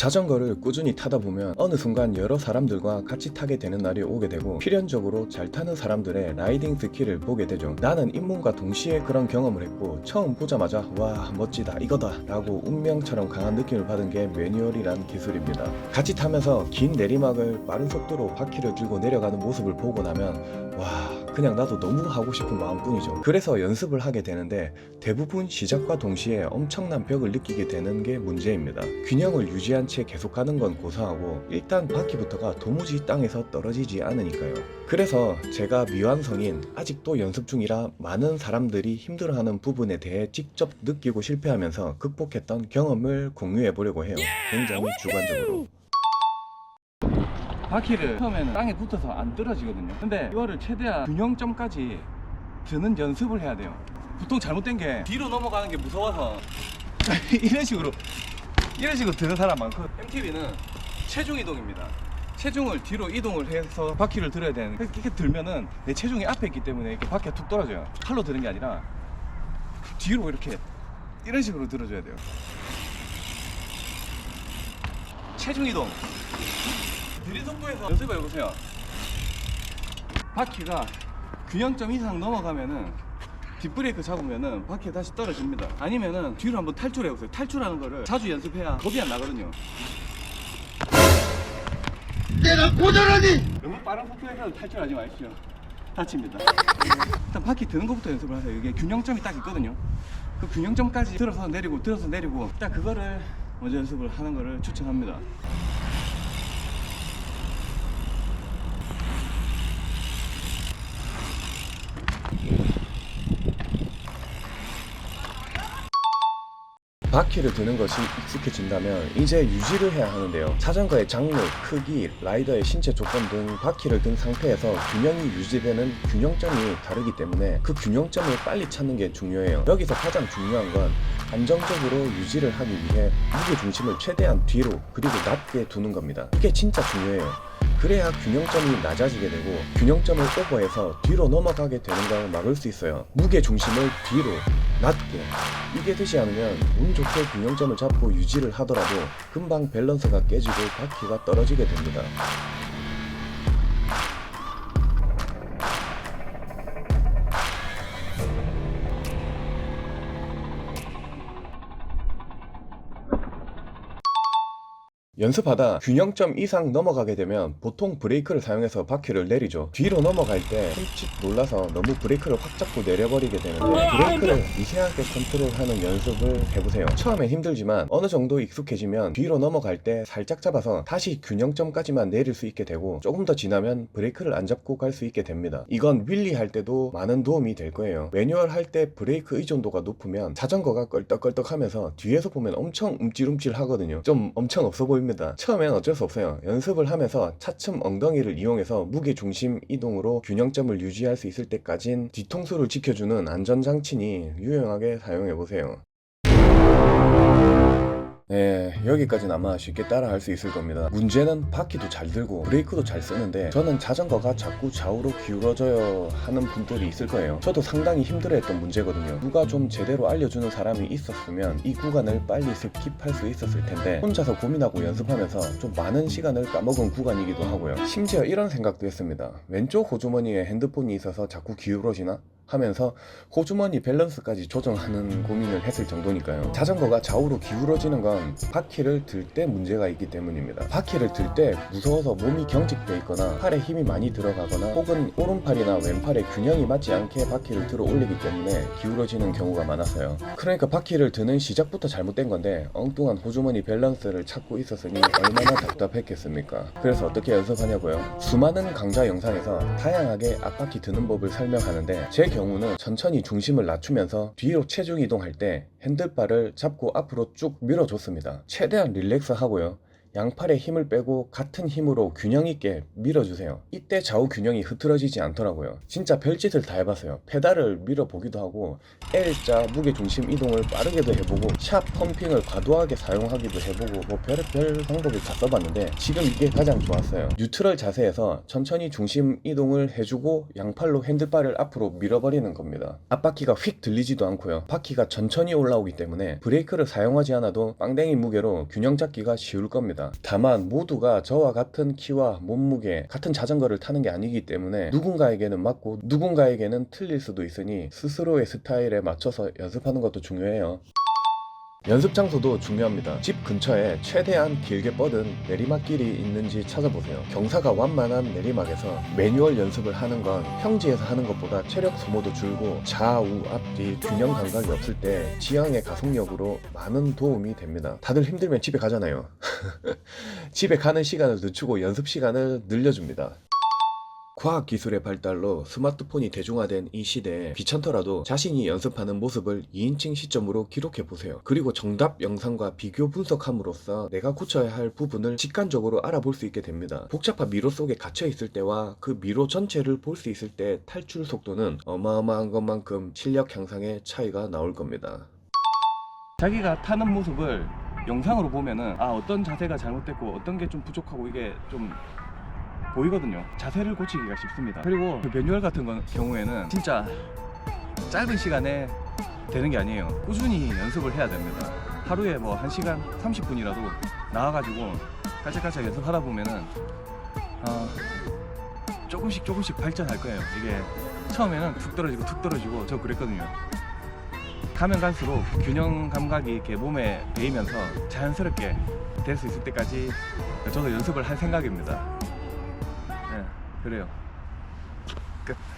자전거를 꾸준히 타다 보면 어느 순간 여러 사람들과 같이 타게 되는 날이 오게 되고 필연적으로 잘 타는 사람들의 라이딩 스킬을 보게 되죠. 나는 입문과 동시에 그런 경험을 했고 처음 보자마자 와 멋지다 이거다 라고 운명처럼 강한 느낌을 받은 게 매뉴얼이란 기술입니다. 같이 타면서 긴 내리막을 빠른 속도로 바퀴를 들고 내려가는 모습을 보고 나면 와 그냥 나도 너무 하고 싶은 마음뿐이죠. 그래서 연습을 하게 되는데 대부분 시작과 동시에 엄청난 벽을 느끼게 되는 게 문제입니다. 균형을 유지한 채 계속 가는 건 고사하고 일단 바퀴부터가 도무지 땅에서 떨어지지 않으니까요. 그래서 제가 미완성인 아직도 연습 중이라 많은 사람들이 힘들어하는 부분에 대해 직접 느끼고 실패하면서 극복했던 경험을 공유해 보려고 해요. 굉장히 주관적으로. 바퀴를 처음에는 땅에 붙어서 안 떨어지거든요. 근데 이거를 최대한 균형점까지 드는 연습을 해야 돼요. 보통 잘못된 게 뒤로 넘어가는 게 무서워서 이런 식으로 드는 사람 많고, MTB는 체중 이동입니다. 체중을 뒤로 이동을 해서 바퀴를 들어야 되는데 이렇게 들면은 내 체중이 앞에 있기 때문에 이렇게 바퀴가 툭 떨어져요. 팔로 드는 게 아니라 뒤로 이렇게 이런 식으로 들어줘야 돼요. 체중 이동 느린 속도에서 연습해 보세요. 바퀴가 균형점 이상 넘어가면은 뒷브레이크 잡으면은 바퀴가 다시 떨어집니다. 아니면은 뒤로 한번 탈출해 보세요. 탈출하는 거를 자주 연습해야 겁이 안 나거든요. 내가 고전하니 너무 빠른 속도에서 탈출하지 마십시오. 다칩니다. 일단 바퀴 드는 것부터 연습을 하세요. 이게 균형점이 딱 있거든요. 그 균형점까지 들어서 내리고 딱 그거를 먼저 연습을 하는 거를 추천합니다. 바퀴를 드는 것이 익숙해진다면 이제 유지를 해야 하는데요. 자전거의 장르, 크기, 라이더의 신체 조건 등 바퀴를 든 상태에서 균형이 유지되는 균형점이 다르기 때문에 그 균형점을 빨리 찾는 게 중요해요. 여기서 가장 중요한 건 안정적으로 유지를 하기 위해 무게 중심을 최대한 뒤로 그리고 낮게 두는 겁니다. 이게 진짜 중요해요. 그래야 균형점이 낮아지게 되고 균형점을 오버해서 뒤로 넘어가게 되는 걸 막을 수 있어요. 무게 중심을 뒤로 낮게 이게 되지 않으면 운 좋게 균형점을 잡고 유지를 하더라도 금방 밸런스가 깨지고 바퀴가 떨어지게 됩니다. 연습하다 균형점 이상 넘어가게 되면 보통 브레이크를 사용해서 바퀴를 내리죠. 뒤로 넘어갈 때 흠칫 놀라서 너무 브레이크를 확 잡고 내려버리게 되는데 브레이크를 미세하게 컨트롤하는 연습을 해보세요. 처음엔 힘들지만 어느 정도 익숙해지면 뒤로 넘어갈 때 살짝 잡아서 다시 균형점까지만 내릴 수 있게 되고 조금 더 지나면 브레이크를 안 잡고 갈 수 있게 됩니다. 이건 윌리 할 때도 많은 도움이 될 거예요. 매뉴얼 할 때 브레이크 의존도가 높으면 자전거가 껄떡껄떡 하면서 뒤에서 보면 엄청 움찔움찔 하거든요. 좀 엄청 없어 보입니다. 처음엔 어쩔 수 없어요. 연습을 하면서 차츰 엉덩이를 이용해서 무게 중심 이동으로 균형점을 유지할 수 있을 때까진 뒤통수를 지켜주는 안전장치니 유용하게 사용해보세요. 네, 여기까지는 아마 쉽게 따라 할 수 있을 겁니다. 문제는 바퀴도 잘 들고 브레이크도 잘 쓰는데 저는 자전거가 자꾸 좌우로 기울어져요 하는 분들이 있을 거예요. 저도 상당히 힘들어했던 문제거든요. 누가 좀 제대로 알려주는 사람이 있었으면 이 구간을 빨리 스킵할 수 있었을 텐데 혼자서 고민하고 연습하면서 좀 많은 시간을 까먹은 구간이기도 하고요. 심지어 이런 생각도 했습니다. 왼쪽 호주머니에 핸드폰이 있어서 자꾸 기울어지나? 하면서 호주머니 밸런스까지 조정하는 고민을 했을 정도니까요. 자전거가 좌우로 기울어지는 건 바퀴를 들 때 문제가 있기 때문입니다. 바퀴를 들 때 무서워서 몸이 경직돼 있거나 팔에 힘이 많이 들어가거나 혹은 오른팔이나 왼팔의 균형이 맞지 않게 바퀴를 들어 올리기 때문에 기울어지는 경우가 많아서요. 그러니까 바퀴를 드는 시작부터 잘못된 건데 엉뚱한 호주머니 밸런스를 찾고 있었으니 얼마나 답답했겠습니까? 그래서 어떻게 연습하냐고요? 수많은 강좌 영상에서 다양하게 앞바퀴 드는 법을 설명하는데 제 경우는 천천히 중심을 낮추면서 뒤로 체중 이동할 때 핸들바를 잡고 앞으로 쭉 밀어줬습니다. 최대한 릴렉스 하고요. 양팔에 힘을 빼고 같은 힘으로 균형 있게 밀어주세요. 이때 좌우 균형이 흐트러지지 않더라고요. 진짜 별짓을 다 해봤어요. 페달을 밀어보기도 하고 L자 무게 중심 이동을 빠르게도 해보고 샵 펌핑을 과도하게 사용하기도 해보고 뭐 별의별 방법을 다 써봤는데 지금 이게 가장 좋았어요. 뉴트럴 자세에서 천천히 중심 이동을 해주고 양팔로 핸들바를 앞으로 밀어버리는 겁니다. 앞바퀴가 휙 들리지도 않고요. 바퀴가 천천히 올라오기 때문에 브레이크를 사용하지 않아도 빵댕이 무게로 균형 잡기가 쉬울 겁니다. 다만 모두가 저와 같은 키와 몸무게, 같은 자전거를 타는 게 아니기 때문에 누군가에게는 맞고 누군가에게는 틀릴 수도 있으니 스스로의 스타일에 맞춰서 연습하는 것도 중요해요. 연습 장소도 중요합니다. 집 근처에 최대한 길게 뻗은 내리막길이 있는지 찾아보세요. 경사가 완만한 내리막에서 매뉴얼 연습을 하는 건 평지에서 하는 것보다 체력 소모도 줄고 좌우 앞뒤 균형 감각이 없을 때 지향의 가속력으로 많은 도움이 됩니다. 다들 힘들면 집에 가잖아요. 집에 가는 시간을 늦추고 연습 시간을 늘려줍니다. 과학기술의 발달로 스마트폰이 대중화된 이 시대에 귀찮더라도 자신이 연습하는 모습을 2인칭 시점으로 기록해보세요. 그리고 정답 영상과 비교 분석함으로써 내가 고쳐야 할 부분을 직관적으로 알아볼 수 있게 됩니다. 복잡한 미로 속에 갇혀있을 때와 그 미로 전체를 볼 수 있을 때 탈출 속도는 어마어마한 것만큼 실력 향상의 차이가 나올 겁니다. 자기가 타는 모습을 영상으로 보면은 어떤 자세가 잘못됐고 어떤 게 좀 부족하고 이게 좀 보이거든요. 자세를 고치기가 쉽습니다. 그리고 그 매뉴얼 같은 경우에는 진짜 짧은 시간에 되는 게 아니에요. 꾸준히 연습을 해야 됩니다. 하루에 뭐 1시간 30분이라도 나와가지고 깔짝깔짝 연습하다 보면은 조금씩 발전할 거예요. 이게 처음에는 툭 떨어지고 저 그랬거든요. 가면 갈수록 균형 감각이 이렇게 몸에 배이면서 자연스럽게 될 수 있을 때까지 저도 연습을 할 생각입니다. 네, 그래요. 끝.